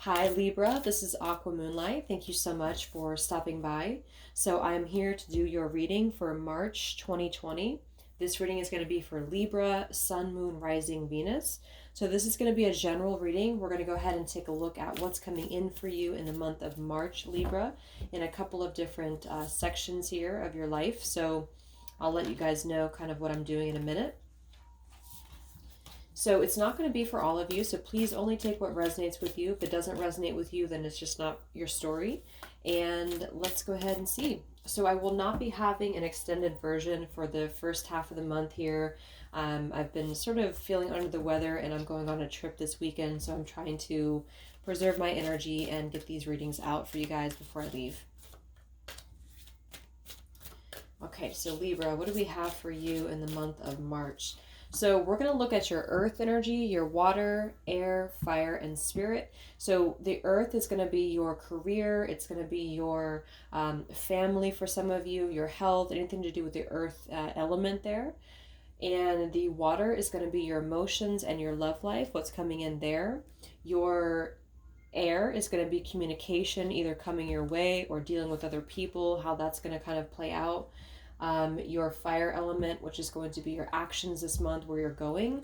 Hi Libra, this is Aqua Moonlight. Thank you so much for stopping by. So I'm here to do your reading for March 2020. This reading is going to be for Libra, Sun, Moon, Rising, Venus. So this is going to be a general reading. We're going to go ahead and take a look at what's coming in for you in the month of March, Libra, in a couple of different sections here of your life. So I'll let you guys know kind of what I'm doing in a minute. So it's not going to be for all of you, so please only take what resonates with you. If it doesn't resonate with you, then it's just not your story. And let's go ahead and see. So I will not be having an extended version for the first half of the month here. I've been sort of feeling under the weather and I'm going on a trip this weekend, so I'm trying to preserve my energy and get these readings out for you guys before I leave. Okay, so Libra, what do we have for you in the month of March? So we're going to look at your earth energy, your water, air, fire, and spirit. So the earth is going to be your career. It's going to be your family for some of you, your health, anything to do with the earth element there. And the water is going to be your emotions and your love life, what's coming in there. Your air is going to be communication, either coming your way or dealing with other people, how that's going to kind of play out. Your fire element, which is going to be your actions this month, where you're going.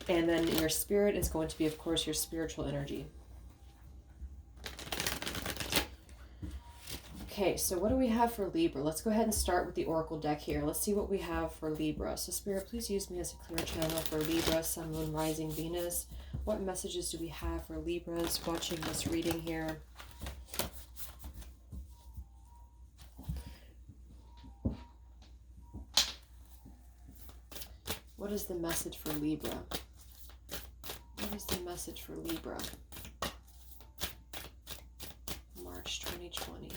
And then your spirit is going to be, of course, your spiritual energy. Okay, so what do we have for Libra? Let's go ahead and start with the Oracle deck here. Let's see what we have for Libra. So Spirit, please use me as a clear channel for Libra, Sun, Moon, Rising, Venus. What messages do we have for Libras watching this reading here? What is the message for Libra? What is the message for Libra? March 2020.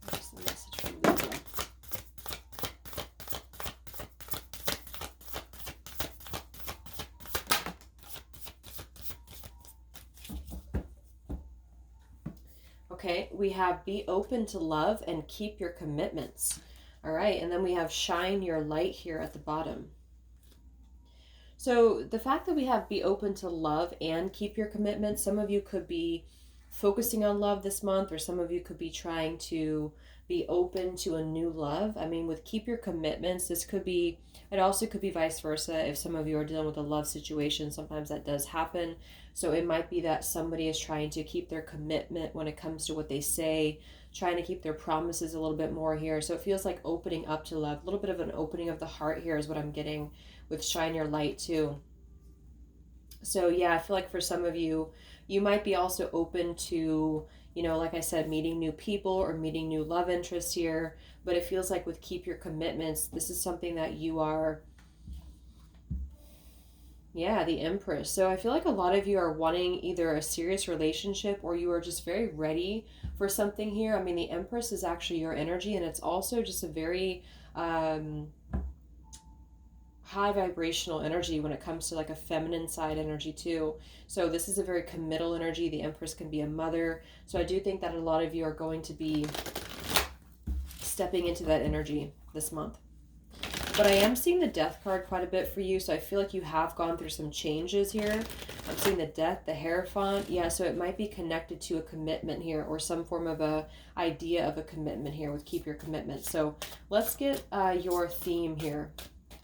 What is the message for Libra? Okay, we have be open to love and keep your commitments. All right, and then we have shine your light here at the bottom. So the fact that we have be open to love and keep your commitments, some of you could be focusing on love this month, or some of you could be trying to be open to a new love. I mean, with keep your commitments, this could be, it also could be vice versa. If some of you are dealing with a love situation, sometimes that does happen. So it might be that somebody is trying to keep their commitment when it comes to what they say, trying to keep their promises a little bit more here. So it feels like opening up to love, a little bit of an opening of the heart here is what I'm getting with shine your light too. So yeah, I feel like for some of you, you might be also open to, you know, like I said, meeting new people or meeting new love interests here. But it feels like with keep your commitments, this is something that you are, yeah, the Empress. So I feel like a lot of you are wanting either a serious relationship or you are just very ready for something here. I mean, the Empress is actually your energy, and it's also just a very high vibrational energy when it comes to like a feminine side energy too. So this is a very committal energy. The Empress can be a mother. So I do think that a lot of you are going to be stepping into that energy this month. But I am seeing the Death card quite a bit for you, so I feel like you have gone through some changes here. I'm seeing the Death, the Hierophant. Yeah, so it might be connected to a commitment here, or some form of a idea of a commitment here with keep your commitment. So let's get your theme here.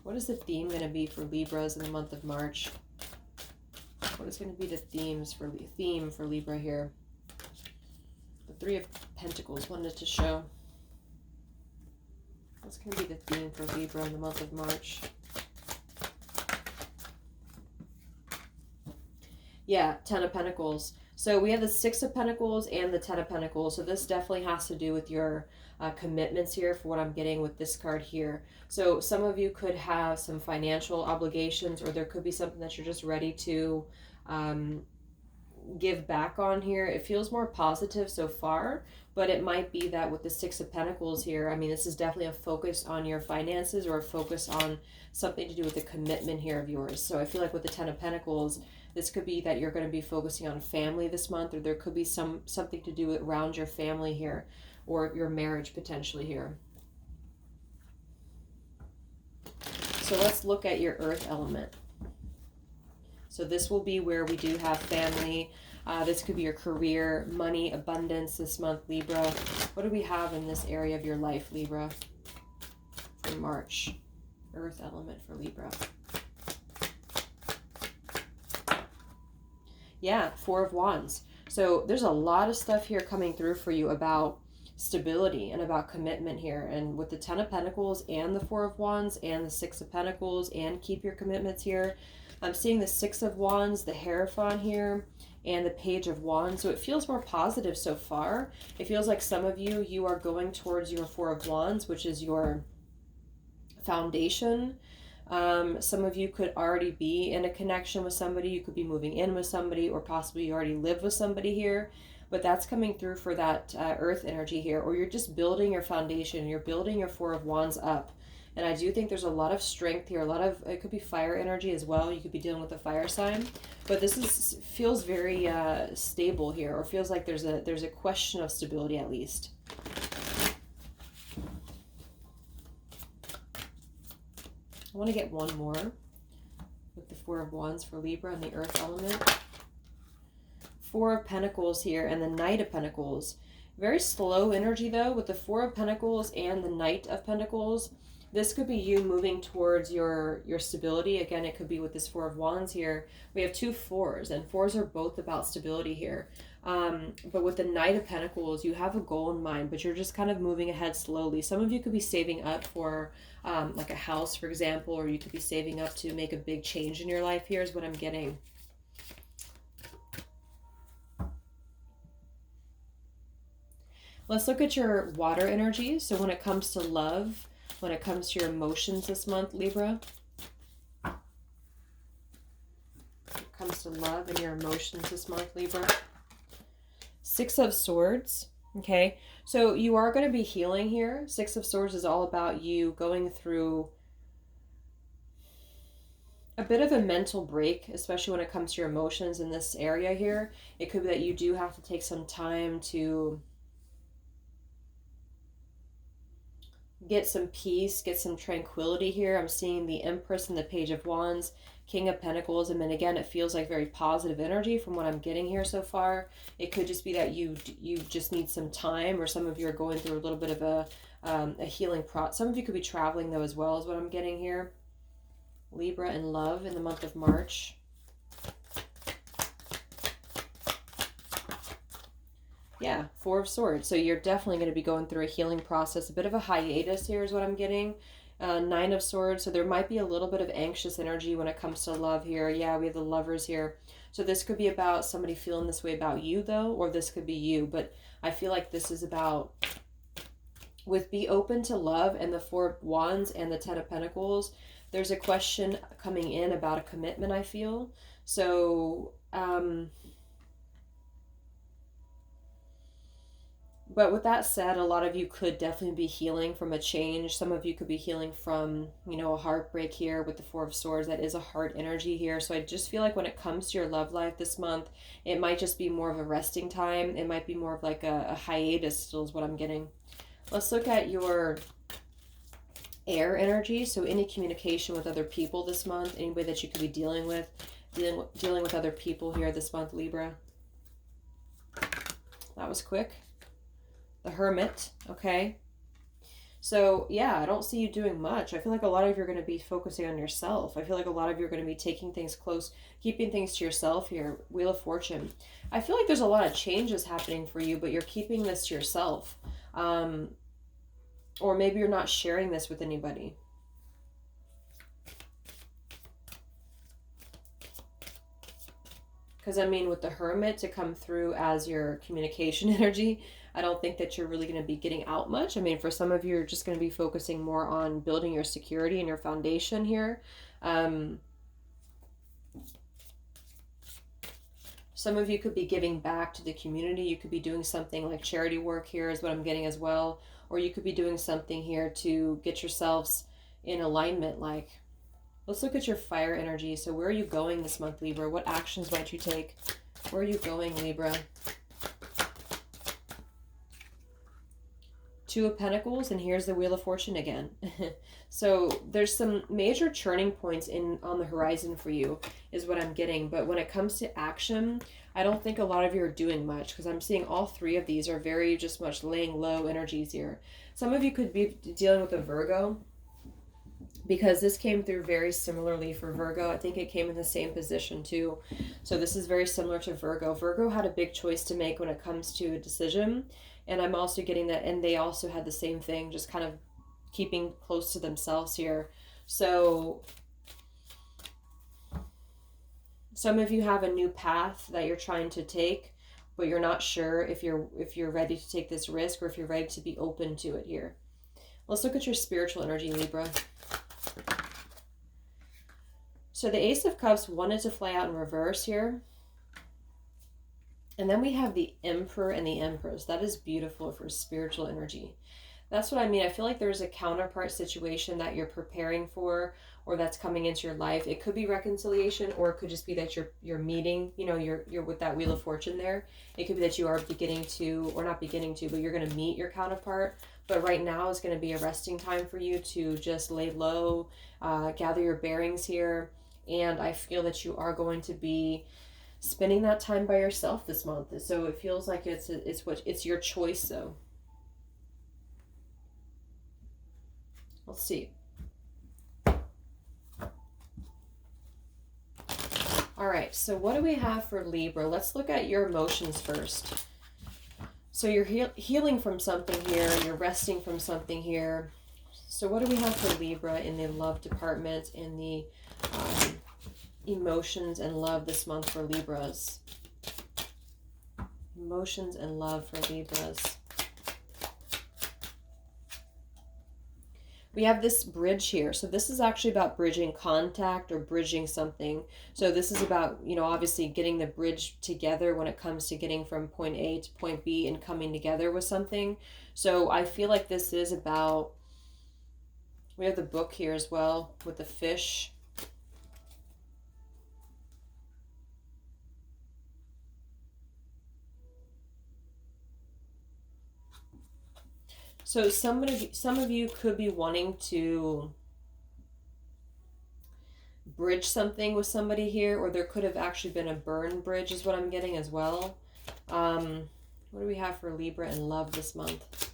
What is the theme going to be for Libras in the month of March? What is going to be the theme for Libra here? The Three of Pentacles wanted to show. What's going to be the theme for Libra in the month of March? Yeah, Ten of Pentacles. So we have the Six of Pentacles and the Ten of Pentacles. So this definitely has to do with your commitments here for what I'm getting with this card here. So some of you could have some financial obligations, or there could be something that you're just ready to give back on here. It feels more positive so far, but it might be that with the Six of Pentacles here, I mean, this is definitely a focus on your finances or a focus on something to do with the commitment here of yours. So I feel like with the Ten of Pentacles, this could be that you're going to be focusing on family this month, or there could be something to do around your family here, or your marriage potentially here. So let's look at your earth element. So this will be where we do have family. This could be your career, money, abundance this month, Libra. What do we have in this area of your life, Libra, for March? Earth element for Libra. Yeah, Four of Wands. So there's a lot of stuff here coming through for you about stability and about commitment here. And with the Ten of Pentacles and the Four of Wands and the Six of Pentacles and keep your commitments here, I'm seeing the Six of Wands, the Hierophant here, and the Page of Wands. So it feels more positive so far. It feels like some of you, you are going towards your Four of Wands, which is your foundation. Some of you could already be in a connection with somebody. You could be moving in with somebody, or possibly you already live with somebody here. But that's coming through for that earth energy here. Or you're just building your foundation. You're building your Four of Wands up. And I do think there's a lot of strength here. A lot of, it could be fire energy as well. You could be dealing with a fire sign. But this feels very stable here. Or feels like there's a question of stability at least. I want to get one more with the Four of Wands for Libra and the Earth element. Four of Pentacles here and the Knight of Pentacles. Very slow energy though with the Four of Pentacles and the Knight of Pentacles. This could be you moving towards your stability. Again, it could be with this Four of Wands here. We have two fours, and fours are both about stability here. But with the Knight of Pentacles, you have a goal in mind, but you're just kind of moving ahead slowly. Some of you could be saving up for like a house, for example, or you could be saving up to make a big change in your life. Here's what I'm getting. Let's look at your water energy. So when it comes to love, when it comes to your emotions this month, Libra. When it comes to love and your emotions this month, Libra. Six of Swords. Okay, so you are going to be healing here. Six of Swords is all about you going through a bit of a mental break, especially when it comes to your emotions in this area here. It could be that you do have to take some time to get some peace, get some tranquility here. I'm seeing the Empress and the Page of Wands, King of Pentacles, and then again, it feels like very positive energy from what I'm getting here so far. It could just be that you just need some time, or some of you are going through a little bit of a healing process. Some of you could be traveling though as well, is what I'm getting here. Libra and love in the month of March. Yeah, Four of Swords. So you're definitely going to be going through a healing process. A bit of a hiatus here is what I'm getting. Nine of Swords. So there might be a little bit of anxious energy when it comes to love here. Yeah, we have the Lovers here. So this could be about somebody feeling this way about you though, or this could be you. But I feel like this is about, with be open to love and the Four of Wands and the Ten of Pentacles, there's a question coming in about a commitment, I feel. So, but with that said, a lot of you could definitely be healing from a change. Some of you could be healing from, you know, a heartbreak here with the Four of Swords. That is a heart energy here. So I just feel like when it comes to your love life this month, it might just be more of a resting time. It might be more of like a hiatus still is what I'm getting. Let's look at your air energy. So any communication with other people this month, anybody that you could be dealing with other people here this month, Libra. That was quick. The Hermit, okay. So yeah, I don't see you doing much. I feel like a lot of you are going to be focusing on yourself. I feel like a lot of you are going to be taking things close, keeping things to yourself here. Wheel of Fortune. I feel like there's a lot of changes happening for you, but you're keeping this to yourself. Or maybe you're not sharing this with anybody. Because I mean, with the Hermit to come through as your communication energy, I don't think that you're really going to be getting out much. I mean, for some of you, you're just going to be focusing more on building your security and your foundation here. Some of you could be giving back to the community. You could be doing something like charity work here is what I'm getting as well. Or you could be doing something here to get yourselves in alignment. Like, let's look at your fire energy. So where are you going this month, Libra? What actions might you take? Where are you going, Libra? Two of Pentacles, and here's the Wheel of Fortune again. So there's some major churning points on the horizon for you, is what I'm getting. But when it comes to action, I don't think a lot of you are doing much, because I'm seeing all three of these are very just much laying low energies here. Some of you could be dealing with a Virgo, because this came through very similarly for Virgo. I think it came in the same position too. So this is very similar to Virgo. Virgo had a big choice to make when it comes to a decision. And I'm also getting that, and they also had the same thing, just kind of keeping close to themselves here. So some of you have a new path that you're trying to take, but you're not sure if you're ready to take this risk, or if you're ready to be open to it here. Let's look at your spiritual energy, Libra. So the Ace of Cups wanted to fly out in reverse here. And then we have the Emperor and the Empress. That is beautiful for spiritual energy. That's what I mean. I feel like there's a counterpart situation that you're preparing for, or that's coming into your life. It could be reconciliation, or it could just be that you're meeting, you know, you're with that Wheel of Fortune there. It could be that you are beginning to, or not beginning to, but you're going to meet your counterpart. But right now is going to be a resting time for you to just lay low, gather your bearings here. And I feel that you are going to be spending that time by yourself this month. So it feels like it's your choice though. Let's see. All right, so what do we have for Libra? Let's look at your emotions first. So you're healing from something here, you're resting from something here. So what do we have for Libra in the love department, in the emotions and love this month for Libras? Emotions and love for Libras. We have this bridge here. So this is actually about bridging contact or bridging something. So this is about, you know, obviously getting the bridge together when it comes to getting from point A to point B and coming together with something. So I feel like this is about, we have the book here as well with the fish. So some of you could be wanting to bridge something with somebody here, or there could have actually been a burn bridge is what I'm getting as well. What do we have for Libra and love this month?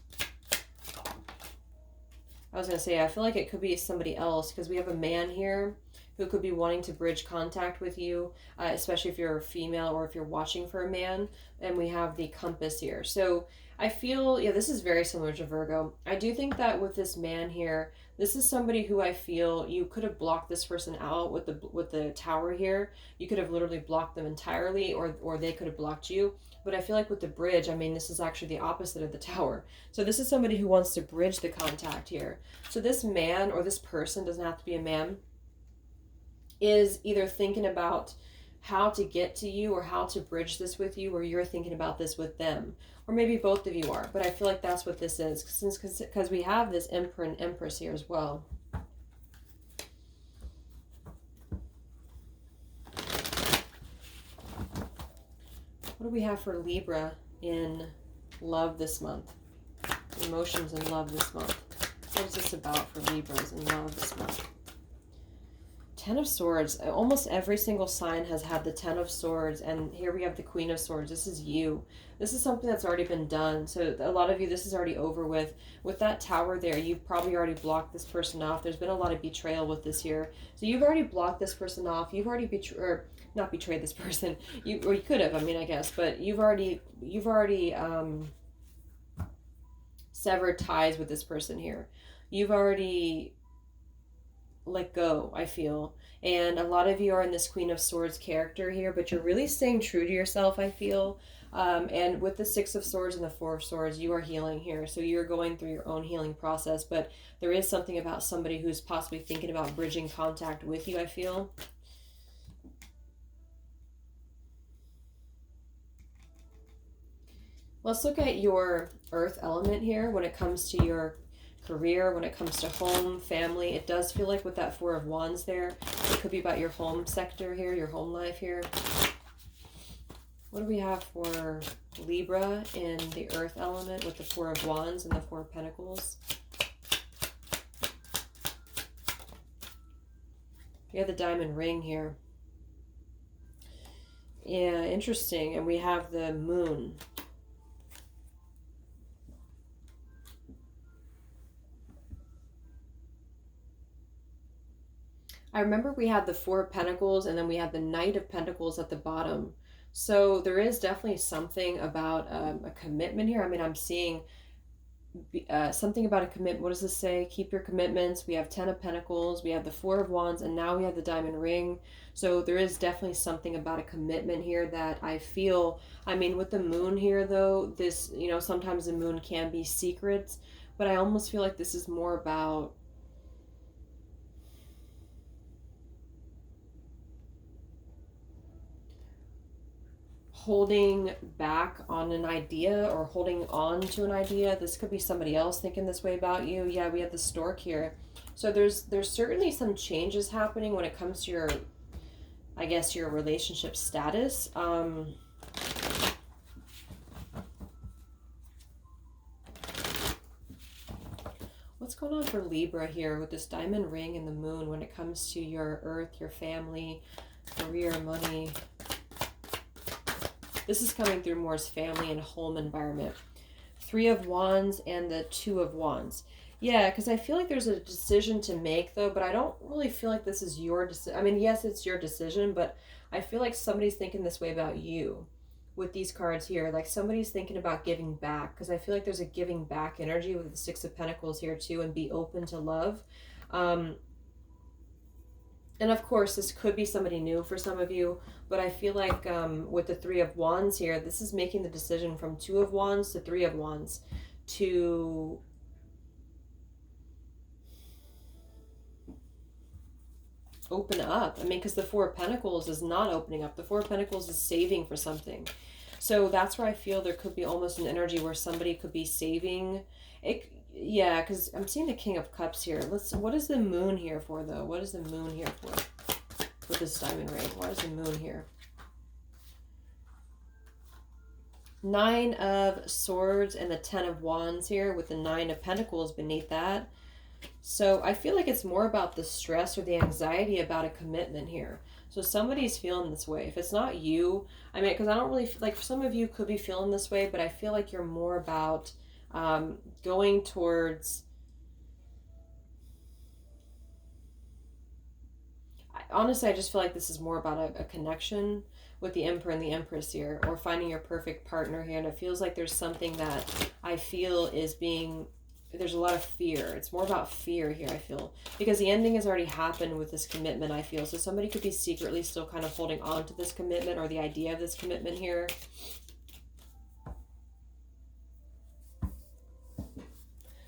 I was going to say, I feel like it could be somebody else, because we have a man here who could be wanting to bridge contact with you, especially if you're a female or if you're watching for a man. And we have the compass here. So I feel, yeah, this is very similar to Virgo. I do think that with this man here, this is somebody who I feel you could have blocked this person out with the tower here. You could have literally blocked them entirely, or they could have blocked you. But I feel like with the bridge, I mean, this is actually the opposite of the tower. So this is somebody who wants to bridge the contact here. So this man, or this person, doesn't have to be a man, is either thinking about how to get to you or how to bridge this with you, or you're thinking about this with them. Or maybe both of you are. But I feel like that's what this is, because we have this Emperor and Empress here as well. What do we have for Libra in love this month? Emotions and love this month. What is this about for Libras in love this month? Ten of Swords. Almost every single sign has had the Ten of Swords, and here we have the Queen of Swords. This is you. This is something that's already been done. So a lot of you, this is already over with. With that tower there, you've probably already blocked this person off. There's been a lot of betrayal with this here. So you've already blocked this person off. You've already not betrayed this person. You could have, I mean, I guess, but you've already severed ties with this person here. You've already let go, I feel. And a lot of you are in this Queen of Swords character here, but you're really staying true to yourself, I feel. And with the Six of Swords and the Four of Swords, you are healing here. So you're going through your own healing process, but there is something about somebody who's possibly thinking about bridging contact with you, I feel. Let's look at your earth element here when it comes to your career, when it comes to home, family. It does feel like with that Four of Wands there, it could be about your home sector here, your home life here. What do we have for Libra in the earth element with the Four of Wands and the Four of Pentacles? You have the diamond ring here. Yeah, interesting. And we have the moon. I remember we had the Four of Pentacles and then we had the Knight of Pentacles at the bottom. So there is definitely something about a commitment here. I mean, I'm seeing something about a commitment. What does this say? Keep your commitments. We have 10 of Pentacles. We have the Four of Wands. And now we have the diamond ring. So there is definitely something about a commitment here that I feel. I mean, with the moon here, though, this, you know, sometimes the moon can be secrets. But I almost feel like this is more about holding back on an idea or holding on to an idea. This could be somebody else thinking this way about you. Yeah, we have the stork here. So there's certainly some changes happening when it comes to your, I guess, your relationship status. What's going on for Libra here with this diamond ring and the moon when it comes to your earth, your family, career, money? This is coming through more as family and home environment. Three of Wands and the Two of Wands. Yeah, because I feel like there's a decision to make, though, but I don't really feel like this is your decision. I mean, yes, it's your decision, but I feel like somebody's thinking this way about you with these cards here. Like somebody's thinking about giving back, because I feel like there's a giving back energy with the Six of Pentacles here, too, and be open to love. And of course, this could be somebody new for some of you, but I feel like with the Three of Wands here, this is making the decision from Two of Wands to Three of Wands to open up. I mean, because the Four of Pentacles is not opening up. The Four of Pentacles is saving for something. So that's where I feel there could be almost an energy where somebody could be saving. Yeah, because I'm seeing the King of Cups here. What is the moon here for, though? What is the moon here for with this diamond ring? Why is the moon here? Nine of Swords and the Ten of Wands here with the Nine of Pentacles beneath that. So I feel like it's more about the stress or the anxiety about a commitment here. So somebody's feeling this way. If it's not you, I mean, because I don't really, like some of you could be feeling this way, but I feel like you're more about going towards, honestly, I just feel like this is more about a connection with the Emperor and the Empress here, or finding your perfect partner here. And it feels like there's something that I feel is being, there's a lot of fear. It's more about fear here, I feel, because the ending has already happened with this commitment, I feel. So somebody could be secretly still kind of holding on to this commitment or the idea of this commitment here.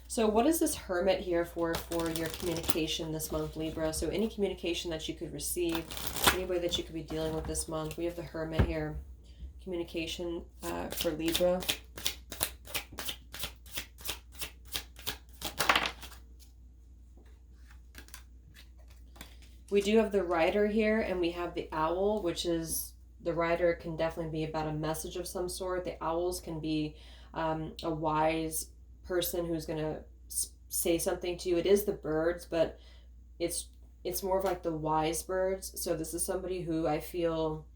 So what is this Hermit here for your communication this month, Libra? So any communication that you could receive, any way that you could be dealing with this month. We have the Hermit here. Communication for Libra. We do have the Rider here, and we have the Owl, which is, the Rider can definitely be about a message of some sort. The Owls can be a wise person who's going to say something to you. It is the birds, but it's more of like the wise birds. So this is somebody who I feel,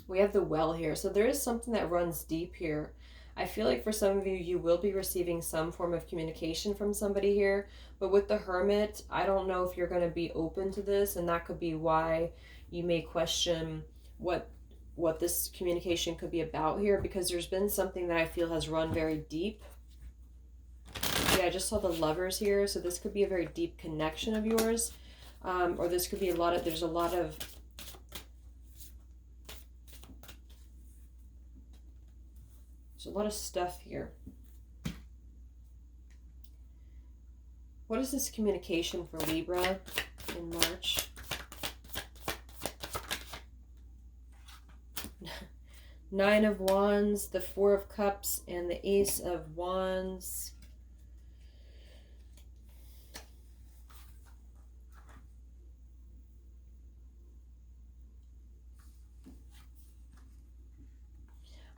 we have the Well here. So there is something that runs deep here. I feel like for some of you, you will be receiving some form of communication from somebody here. But with the Hermit, I don't know if you're going to be open to this. And that could be why you may question what this communication could be about here. Because there's been something that I feel has run very deep. Yeah, I just saw the Lovers here. So this could be a very deep connection of yours. Or this could be there's a lot of stuff here. What is this communication for Libra in March? Nine of Wands, the Four of Cups, and the Ace of Wands.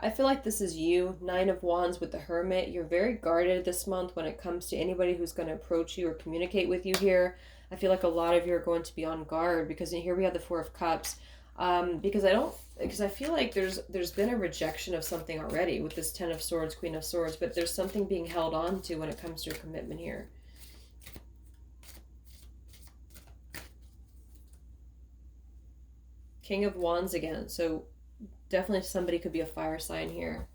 I feel like this is you, Nine of Wands with the Hermit. You're very guarded this month when it comes to anybody who's going to approach you or communicate with you here. I feel like a lot of you are going to be on guard because here we have the Four of Cups. Because I feel like there's been a rejection of something already with this Ten of Swords, Queen of Swords, but there's something being held on to when it comes to your commitment here. King of Wands again, so definitely somebody could be a fire sign here.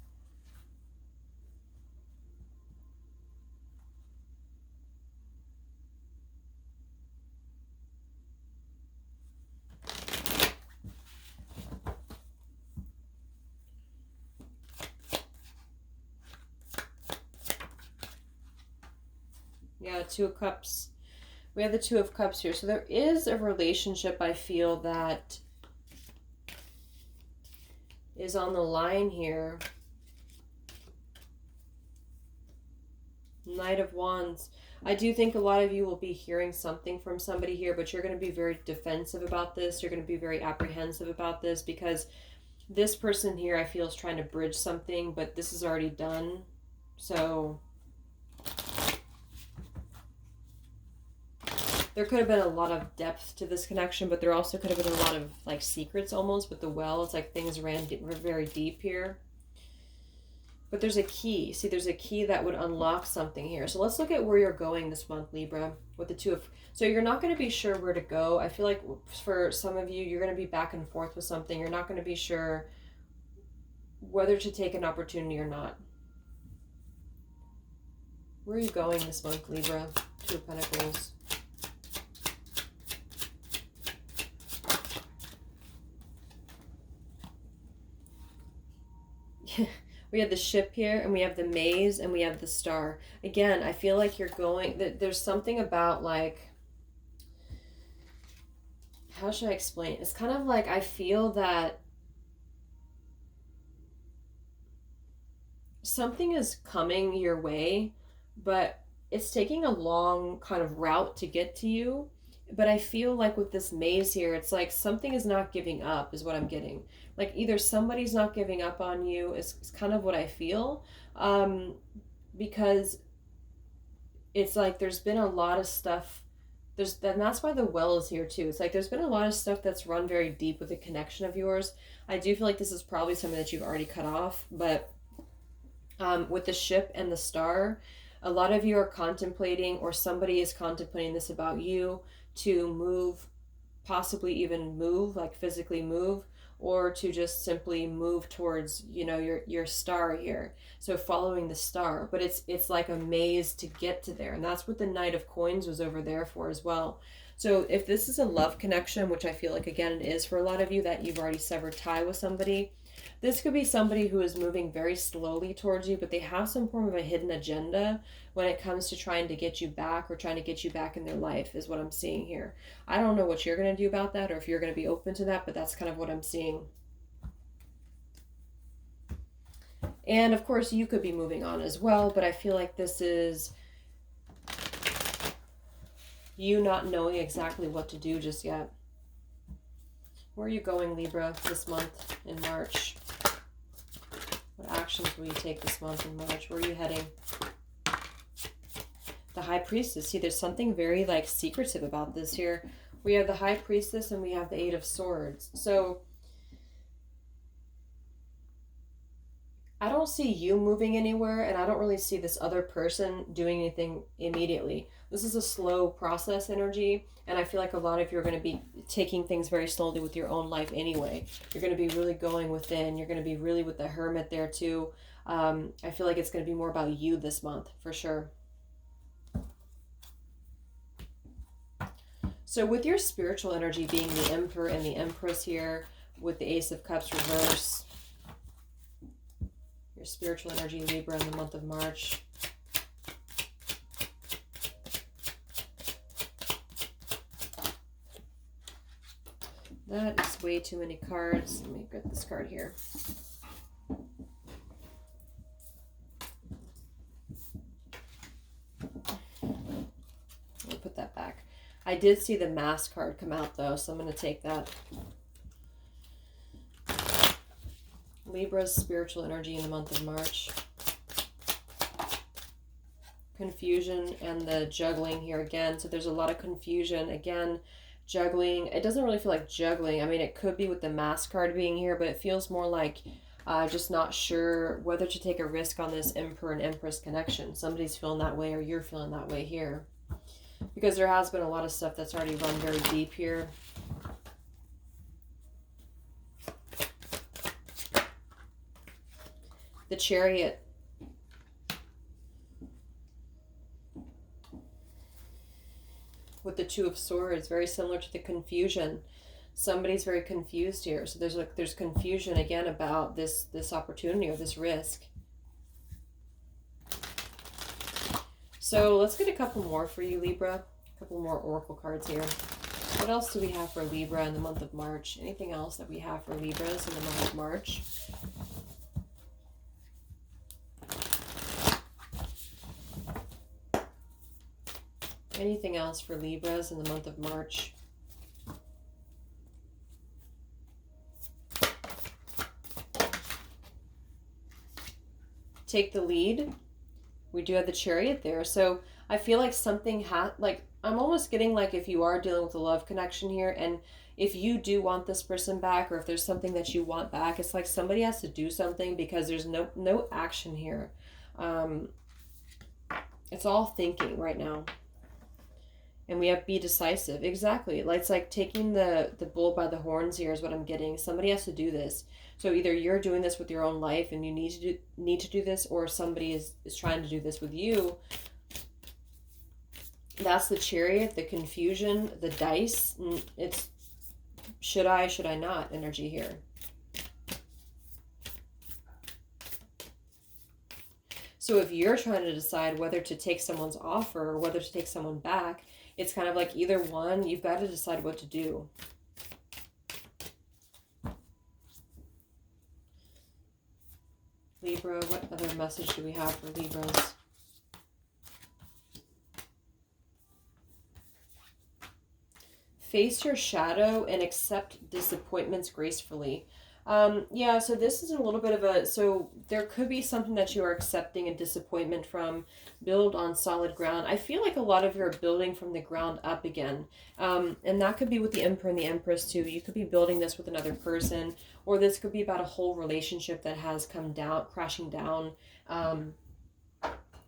Yeah, Two of Cups. We have the Two of Cups here. So there is a relationship, I feel, that is on the line here. Knight of Wands. I do think a lot of you will be hearing something from somebody here, but you're going to be very defensive about this. You're going to be very apprehensive about this because this person here, I feel, is trying to bridge something, but this is already done. So there could have been a lot of depth to this connection, but there also could have been a lot of like secrets almost with the well. It's like things ran very deep here. But there's a key. See, there's a key that would unlock something here. So let's look at where you're going this month, Libra, with the Two of... So you're not going to be sure where to go. I feel like for some of you, you're going to be back and forth with something. You're not going to be sure whether to take an opportunity or not. Where are you going this month, Libra? Two of Pentacles. We have the Ship here, and we have the Maze, and we have the Star. Again, I feel like you're going... There's something about, like... How should I explain? It's kind of like I feel that something is coming your way, but it's taking a long kind of route to get to you. But I feel like with this Maze here, it's like something is not giving up is what I'm getting. Like either somebody's not giving up on you is kind of what I feel. Because it's like there's been a lot of stuff. And that's why the well is here too. It's like there's been a lot of stuff that's run very deep with a connection of yours. I do feel like this is probably something that you've already cut off. But with the Ship and the Star, a lot of you are contemplating, or somebody is contemplating this about you, to move, possibly even move, like physically move, or to just simply move towards, you know, your star here. So following the star, but it's like a maze to get to there. And that's what the Knight of Coins was over there for as well. So if this is a love connection, which I feel like, again, it is for a lot of you, that you've already severed tie with somebody, this could be somebody who is moving very slowly towards you, but they have some form of a hidden agenda when it comes to trying to get you back, or trying to get you back in their life, is what I'm seeing here. I don't know what you're going to do about that, or if you're going to be open to that, but that's kind of what I'm seeing. And of course, you could be moving on as well, but I feel like this is you not knowing exactly what to do just yet. Where are you going, Libra, this month in March? What actions will you take this month in March? Where are you heading? The High Priestess. See, there's something very, like, secretive about this here. We have the High Priestess and we have the Eight of Swords. So I don't see you moving anywhere, and I don't really see this other person doing anything immediately. This is a slow process energy, and I feel like a lot of you are going to be taking things very slowly with your own life anyway. You're going to be really going within. You're going to be really with the Hermit there too. I feel like it's going to be more about you this month, for sure. So with your spiritual energy being the Emperor and the Empress here, with the Ace of Cups reverse, your spiritual energy, Libra, in the month of March. That is way too many cards. Let me get this card here. I'll put that back. I did see the Mass card come out though, so I'm going to take that. Libra's spiritual energy in the month of March. Confusion and the juggling here again. So there's a lot of confusion. Again, juggling. It doesn't really feel like juggling. I mean, it could be with the Mass card being here, but it feels more like just not sure whether to take a risk on this Emperor and Empress connection. Somebody's feeling that way, or you're feeling that way here. Because there has been a lot of stuff that's already run very deep here. The Chariot. With the Two of Swords, very similar to the confusion. Somebody's very confused here. So there's confusion again about this opportunity or this risk. So let's get a couple more for you, Libra. A couple more oracle cards here. What else do we have for Libra in the month of March? Anything else that we have for Libras in the month of March? Anything else for Libras in the month of March? Take the lead. We do have the Chariot there. So I feel like something I'm almost getting like if you are dealing with a love connection here, and if you do want this person back, or if there's something that you want back, it's like somebody has to do something because there's no action here. It's all thinking right now. And we have be decisive. Exactly. It's like taking the bull by the horns here is what I'm getting. Somebody has to do this. So either you're doing this with your own life and you need to do this, or somebody is trying to do this with you. That's the Chariot, the confusion, the dice. It's should I not energy here. So if you're trying to decide whether to take someone's offer or whether to take someone back, it's kind of like either one, you've got to decide what to do. Libra, what other message do we have for Libras? Face your shadow and accept disappointments gracefully. Yeah, so this is a little bit of so there could be something that you are accepting a disappointment from. Build on solid ground. I feel like a lot of you are building from the ground up again. And that could be with the Emperor and the Empress too. You could be building this with another person, or this could be about a whole relationship that has come down, crashing down. And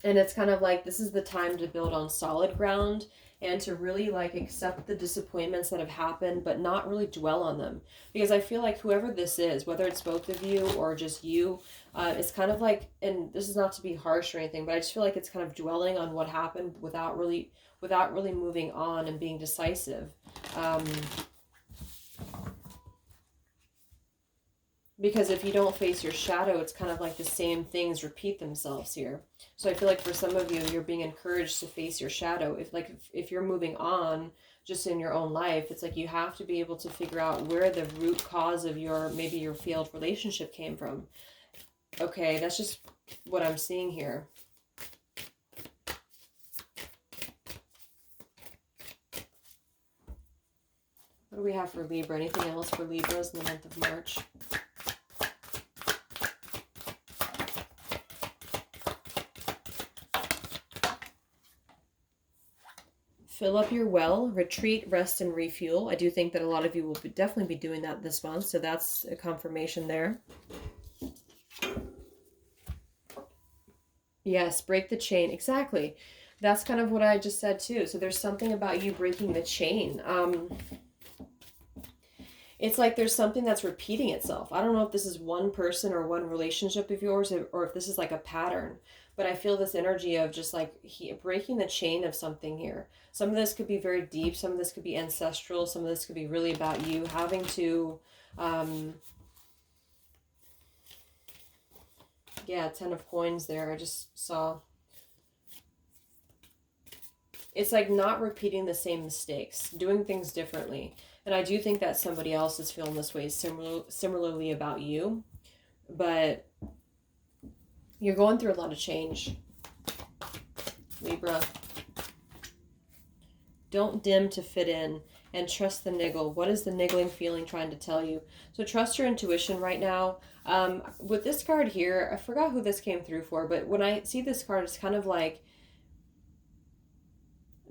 it's kind of like this is the time to build on solid ground and to really accept the disappointments that have happened, but not really dwell on them. Because I feel like whoever this is, whether it's both of you or just you, it's kind of like, and this is not to be harsh or anything, but I just feel like it's kind of dwelling on what happened without really moving on and being decisive. Because if you don't face your shadow, it's kind of like the same things repeat themselves here. So I feel like for some of you, you're being encouraged to face your shadow. If you're moving on just in your own life, it's like you have to be able to figure out where the root cause of maybe your failed relationship came from. Okay, that's just what I'm seeing here. What do we have for Libra? Anything else for Libras in the month of March? Fill up your well, retreat, rest, and refuel. I do think that a lot of you will definitely be doing that this month, so that's a confirmation there. Yes, break the chain. Exactly. That's kind of what I just said too. So there's something about you breaking the chain. It's like there's something that's repeating itself. I don't know if this is one person or one relationship of yours, or if this is like a pattern. But I feel this energy of just breaking the chain of something here. Some of this could be very deep. Some of this could be ancestral. Some of this could be really about you having to, yeah, 10 of coins there. I just saw. It's like not repeating the same mistakes, doing things differently. And I do think that somebody else is feeling this way similarly about you. But you're going through a lot of change, Libra. Don't dim to fit in. and trust the niggle. What is the niggling feeling trying to tell you? So trust your intuition right now. With this card here, I forgot who this came through for, but when I see this card, it's kind of like,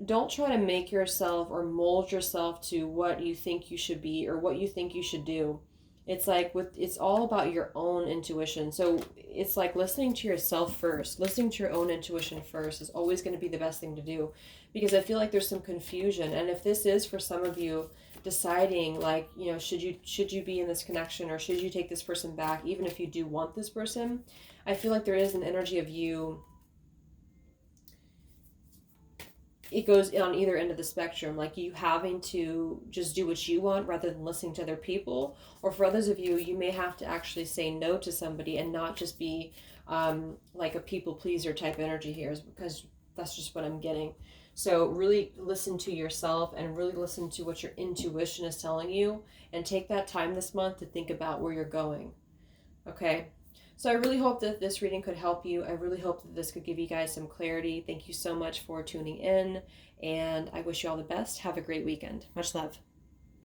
don't try to make yourself or mold yourself to what you think you should be or what you think you should do. It's like it's all about your own intuition. So it's like listening to yourself first. Listening to your own intuition first is always going to be the best thing to do, because I feel like there's some confusion. And if this is for some of you deciding, like, you know, should you be in this connection, or should you take this person back even if you do want this person, I feel like there is an energy of you, it goes on either end of the spectrum, like you having to just do what you want rather than listening to other people. Or for others of you, you may have to actually say no to somebody and not just be like a people pleaser type energy here, because that's just what I'm getting. So really listen to yourself and really listen to what your intuition is telling you, and take that time this month to think about where you're going. Okay? So I really hope that this reading could help you. I really hope that this could give you guys some clarity. Thank you so much for tuning in, and I wish you all the best. Have a great weekend. Much love.